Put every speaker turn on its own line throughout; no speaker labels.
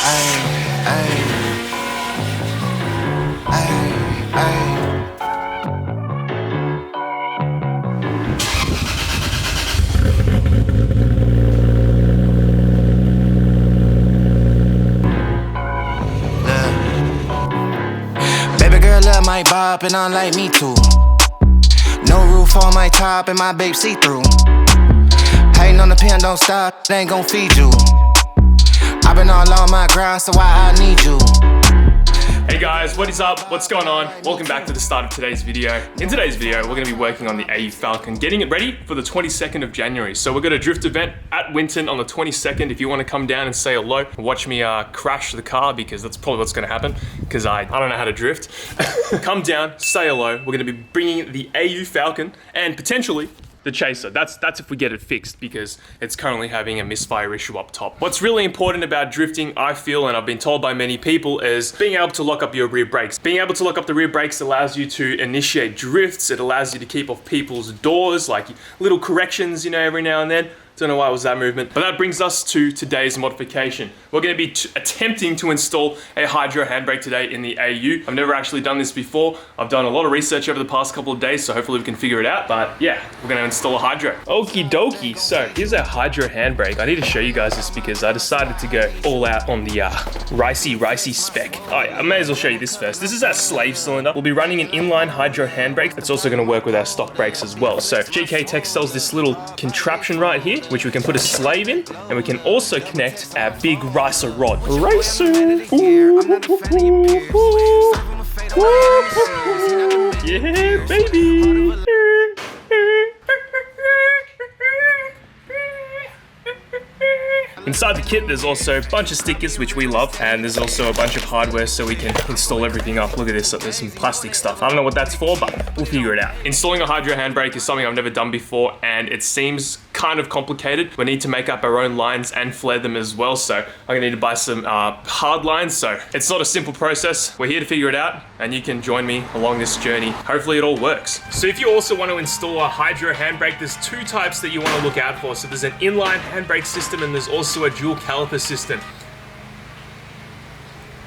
Baby girl love my bop and I like me too. No roof on my top and my babe see through. Hating on the pen, don't stop, they ain't gon' feed you. I've been all on my grind, so I need you.
Hey guys, what is up? What's going on? Welcome back to the start of today's video. In today's video, we're going to be working on the FALCON, getting it ready for the 22nd of January. So we're going to drift event at Winton on the 22nd. If you want to come down and say hello, watch me crash the car, because that's probably what's going to happen, because I don't know how to drift. Come down, say hello. We're going to be bringing the FALCON and potentially the Chaser. That's if we get it fixed, because it's currently having a misfire issue up top. What's really important about drifting, I feel, and I've been told by many people, is being able to lock up your rear brakes. Being able to lock up the rear brakes allows you to initiate drifts. It allows you to keep off people's doors, like little corrections, you know, every now and then. Don't know why it was that movement, but that brings us to today's modification. We're going to be attempting to install a hydro handbrake today in the AU. I've never actually done this before. I've done a lot of research over the past couple of days, so hopefully we can figure it out. But yeah, we're going to install a hydro. Okie dokie. So here's our hydro handbrake. I need to show you guys this because I decided to go all out on the ricey spec. I may as well show you this first. This is our slave cylinder. We'll be running an inline hydro handbrake. It's also going to work with our stock brakes as well. So GK Tech sells this little contraption right here, which we can put a slave in, and we can also connect our big ricer rod. Ricer! Yeah, baby! Inside the kit, there's also a bunch of stickers, which we love, and there's also a bunch of hardware so we can install everything up. Look at this, there's some plastic stuff. I don't know what that's for, but we'll figure it out. Installing a hydro handbrake is something I've never done before, and it seems kind of complicated. We need to make up our own lines and flare them as well, so I'm gonna need to buy some hard lines, so it's not a simple process. We're here to figure it out, and you can join me along this journey. Hopefully it all works. So if you also want to install a hydro handbrake, there's two types that you want to look out for. So there's an inline handbrake system, and there's also a dual caliper system.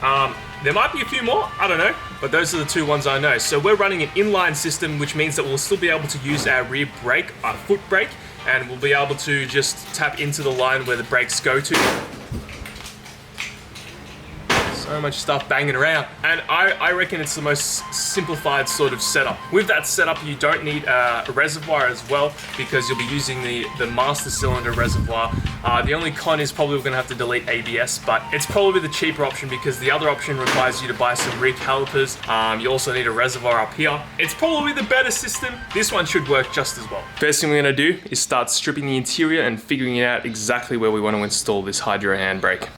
There might be a few more, I don't know, but those are the two ones I know. So we're running an inline system, which means that we'll still be able to use our rear brake, our foot brake, and we'll be able to just tap into the line where the brakes go to. So much stuff banging around, and I reckon it's the most simplified sort of setup. With that setup, you don't need a reservoir as well, because you'll be using the master cylinder reservoir. The only con is probably we're gonna have to delete ABS, but it's probably the cheaper option, because the other option requires you to buy some rear calipers. You also need a reservoir up here. It's probably the better system. This one should work just as well. First thing we're gonna do is start stripping the interior and figuring out exactly where we want to install this hydro handbrake.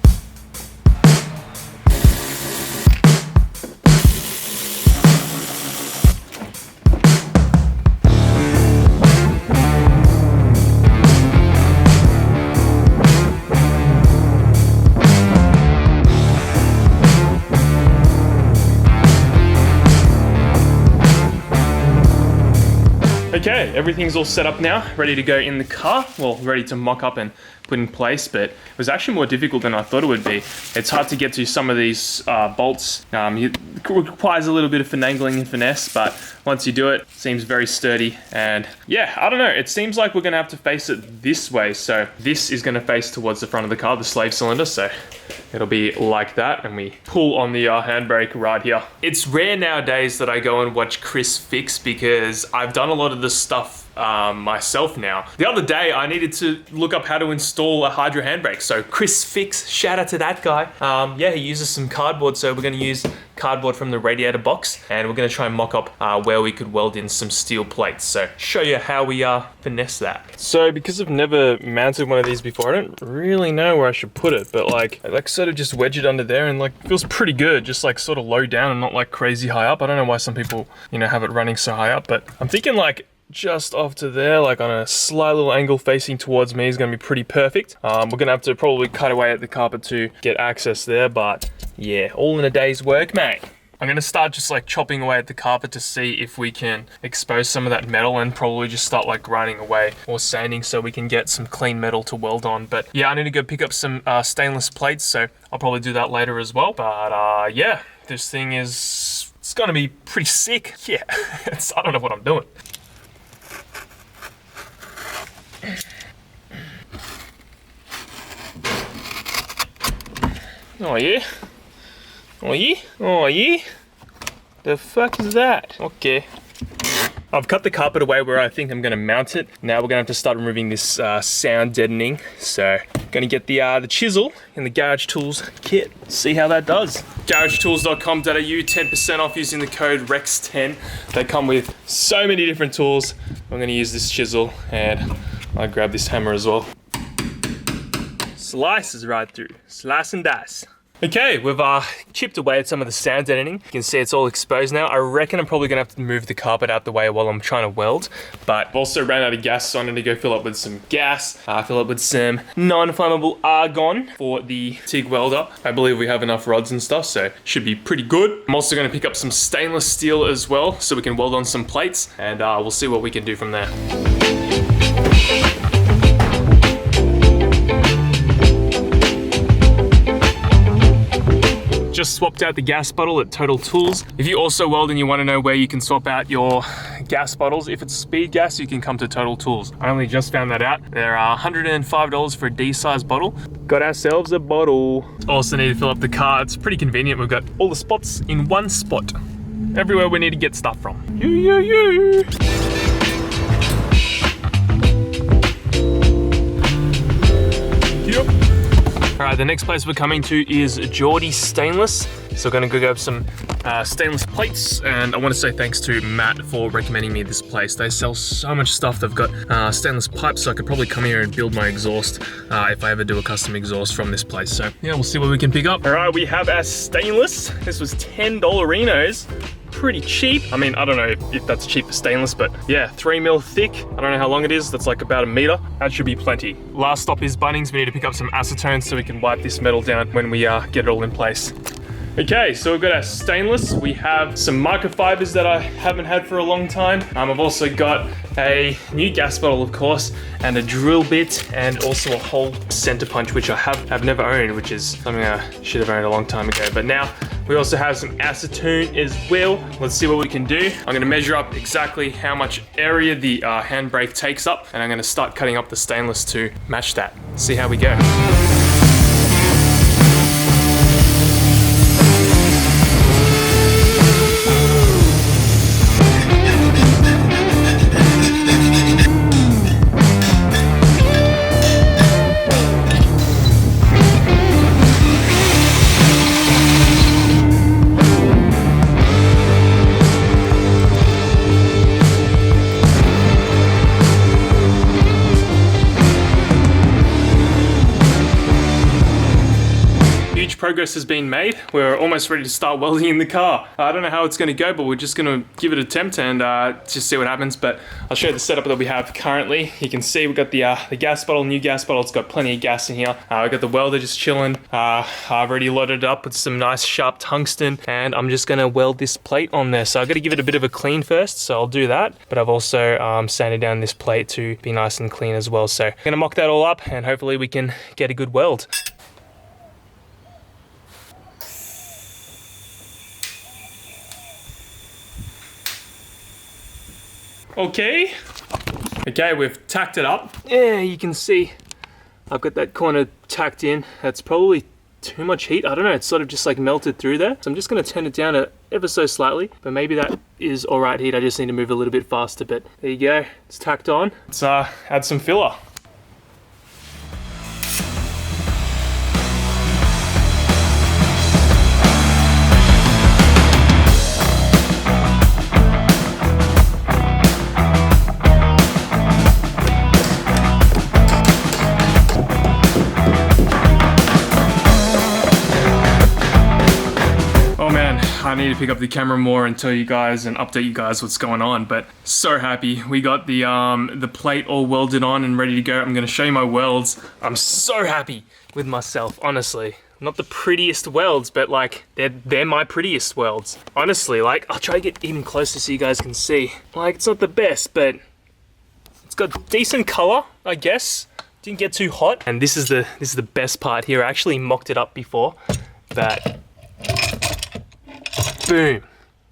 Okay, everything's all set up now, ready to go in the car. Well, ready to mock up and put in place, but it was actually more difficult than I thought it would be. It's hard to get to some of these bolts. It requires a little bit of finagling and finesse, but once you do it, it seems very sturdy. And yeah, I don't know, it seems like we're gonna have to face it this way. So this is gonna face towards the front of the car, the slave cylinder. So it'll be like that, and we pull on the handbrake right here. It's rare nowadays that I go and watch Chris fix, because I've done a lot of this stuff myself now. The other day, I needed to look up how to install a hydro handbrake. So Chris Fix, shout out to that guy. Yeah, he uses some cardboard, so we're gonna use cardboard from the radiator box, and we're gonna try and mock up where we could weld in some steel plates. So show you how we finesse that. So because I've never mounted one of these before, I don't really know where I should put it, but I sort of just wedge it under there, and it feels pretty good, just sort of low down and not crazy high up. I don't know why some people, have it running so high up, but I'm thinking just off to there, on a slight little angle facing towards me is going to be pretty perfect. We're going to have to probably cut away at the carpet to get access there, but yeah, all in a day's work, mate. I'm gonna start just like chopping away at the carpet to see if we can expose some of that metal, and probably just start like grinding away or sanding so we can get some clean metal to weld on. But yeah, I need to go pick up some stainless plates, so I'll probably do that later as well. But yeah, this thing is, it's gonna be pretty sick. Yeah, I don't know what I'm doing. Oh yeah? Oh yeah? Oh yeah? The fuck is that? Okay. I've cut the carpet away where I think I'm gonna mount it. Now we're gonna have to start removing this sound deadening. So, gonna get the chisel in the Garage Tools kit. See how that does. GarageTools.com.au, 10% off using the code REX10. They come with so many different tools. I'm gonna use this chisel, and I'll grab this hammer as well. Slices right through, slice and dice. Okay, we've chipped away at some of the sound deadening. You can see it's all exposed now. I reckon I'm probably gonna have to move the carpet out the way while I'm trying to weld, but I've also ran out of gas, so I need to go fill up with some gas, fill up with some non-flammable argon for the TIG welder. I believe we have enough rods and stuff, so should be pretty good. I'm also gonna pick up some stainless steel as well, so we can weld on some plates, and we'll see what we can do from there. Just swapped out the gas bottle at Total Tools. If you also weld and you want to know where you can swap out your gas bottles, if it's speed gas, you can come to Total Tools. I only just found that out. They're $105 for a D-size bottle. Got ourselves a bottle. Also need to fill up the car. It's pretty convenient. We've got all the spots in one spot. Everywhere we need to get stuff from. Yep. All right, the next place we're coming to is Geordie Stainless. So we're gonna go grab some stainless plates, and I wanna say thanks to Matt for recommending me this place. They sell so much stuff. They've got stainless pipes, so I could probably come here and build my exhaust if I ever do a custom exhaust from this place. So yeah, we'll see what we can pick up. All right, we have our stainless. This was $10. Pretty cheap. I mean, I don't know if that's cheap for stainless, but yeah, 3mm thick. I don't know how long it is. That's like about 1 meter. That should be plenty. Last stop is Bunnings. We need to pick up some acetone so we can wipe this metal down when we get it all in place. Okay, so we've got our stainless. We have some microfibers that I haven't had for a long time. I've also got a new gas bottle, of course, and a drill bit, and also a whole center punch, which I have never owned, which is something I should have owned a long time ago. But now we also have some acetone as well. Let's see what we can do. I'm gonna measure up exactly how much area the handbrake takes up, and I'm gonna start cutting up the stainless to match that. See how we go. Progress has been made. We're almost ready to start welding in the car. I don't know how it's going to go, but we're just going to give it an attempt and just see what happens. But I'll show you the setup that we have currently. You can see we've got the gas bottle, new gas bottle. It's got plenty of gas in here. We've got the welder just chilling. I've already loaded it up with some nice sharp tungsten, and I'm just going to weld this plate on there. So I've got to give it a bit of a clean first, so I'll do that. But I've also sanded down this plate to be nice and clean as well. So I'm going to mock that all up, and hopefully we can get a good weld. Okay, we've tacked it up. Yeah, you can see I've got that corner tacked in. That's probably too much heat. I don't know, it's sort of just like melted through there. So I'm just gonna turn it down ever so slightly, but maybe that is all right heat. I just need to move a little bit faster, but there you go, it's tacked on. Let's add some filler. I need to pick up the camera more and tell you guys and update you guys what's going on, but so happy. We got the plate all welded on and ready to go. I'm gonna show you my welds. I'm so happy with myself, honestly. not the prettiest welds, but like they're my prettiest welds. Honestly, like I'll try to get even closer so you guys can see. Like it's not the best, but it's got decent color, I guess. Didn't get too hot. And this is the best part here. I actually mocked it up before, but boom.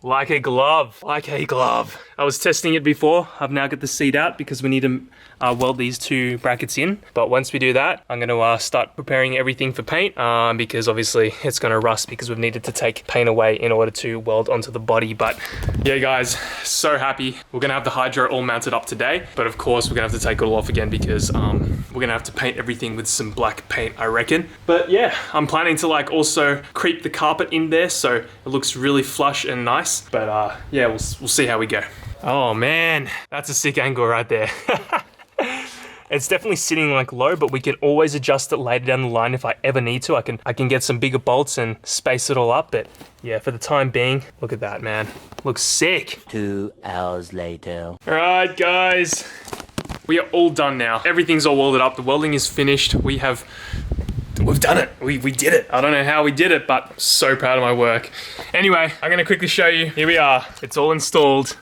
Like a glove, like a glove. I was testing it before. I've now got the seat out because we need to weld these two brackets in. But once we do that, I'm gonna start preparing everything for paint because obviously it's gonna rust because we've needed to take paint away in order to weld onto the body. But yeah guys, so happy. We're gonna have the hydro all mounted up today, but of course we're gonna have to take it all off again because we're gonna have to paint everything with some black paint, I reckon. But yeah, I'm planning to like also creep the carpet in there so it looks really flush and nice. But yeah, we'll see how we go. Oh man, that's a sick angle right there. It's definitely sitting like low, but we can always adjust it later down the line if I ever need to. I can get some bigger bolts and space it all up. But yeah, for the time being, look at that, man. Looks sick.
2 hours later.
All right, guys. We are all done now. Everything's all welded up. The welding is finished. We've done it. We did it. I don't know how we did it, but so proud of my work. Anyway, I'm gonna quickly show you. Here we are. It's all installed.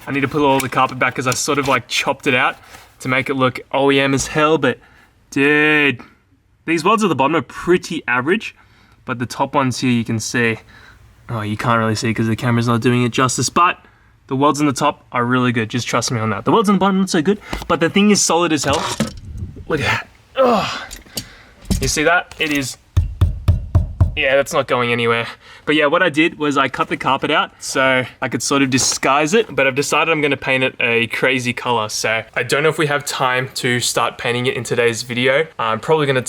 I need to put all the carpet back because I sort of like chopped it out to make it look OEM as hell, but dude, these welds at the bottom are pretty average, but the top ones here you can see, oh, you can't really see because the camera's not doing it justice, but the welds on the top are really good. Just trust me on that. The welds on the bottom not so good, but the thing is solid as hell. Look at that. Oh, you see that? It is, yeah, that's not going anywhere. But yeah, what I did was I cut the carpet out so I could sort of disguise it, but I've decided I'm gonna paint it a crazy color. So I don't know if we have time to start painting it in today's video. I'm probably gonna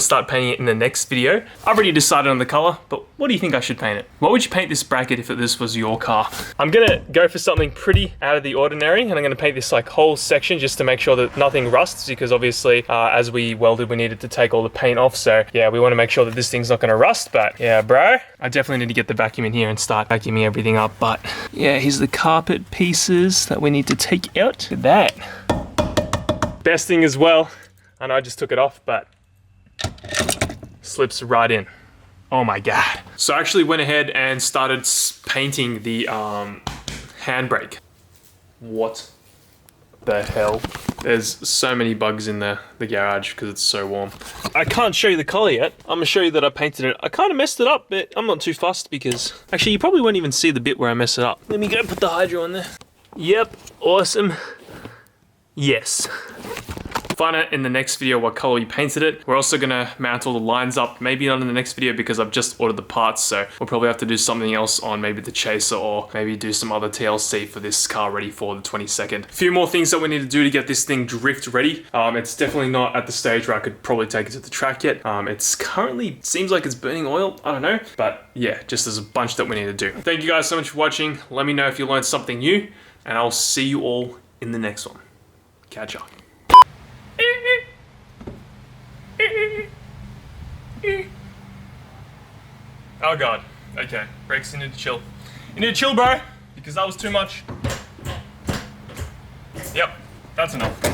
start painting it in the next video. I've already decided on the color, but what do you think I should paint it? What would you paint this bracket if this was your car? I'm gonna go for something pretty out of the ordinary, and I'm gonna paint this like whole section just to make sure that nothing rusts, because obviously as we welded, we needed to take all the paint off. So yeah, we wanna make sure that this thing's not gonna rust, but yeah, bro. I definitely need to get the vacuum in here and start vacuuming everything up, but yeah, here's the carpet pieces that we need to take out. Look at that. Best thing as well, I know I just took it off, but slips right in. Oh my God. So I actually went ahead and started painting the handbrake. What the hell? There's so many bugs in the garage because it's so warm. I can't show you the color yet. I'm gonna show you that I painted it. I kind of messed it up, but I'm not too fussed because actually you probably won't even see the bit where I mess it up. Let me go put the hydro on there. Yep, awesome. Yes. Find out in the next video what color we painted it. We're also gonna mount all the lines up, maybe not in the next video because I've just ordered the parts, so we'll probably have to do something else on maybe the chaser or maybe do some other TLC for this car ready for the 22nd. A few more things that we need to do to get this thing drift ready. It's definitely not at the stage where I could probably take it to the track yet. It's currently, seems like it's burning oil, I don't know, but yeah, just there's a bunch that we need to do. Thank you guys so much for watching. Let me know if you learned something new, and I'll see you all in the next one. Catch up. Oh God, okay, brakes, you need to chill. You need to chill, bro, because that was too much. Yep, that's enough.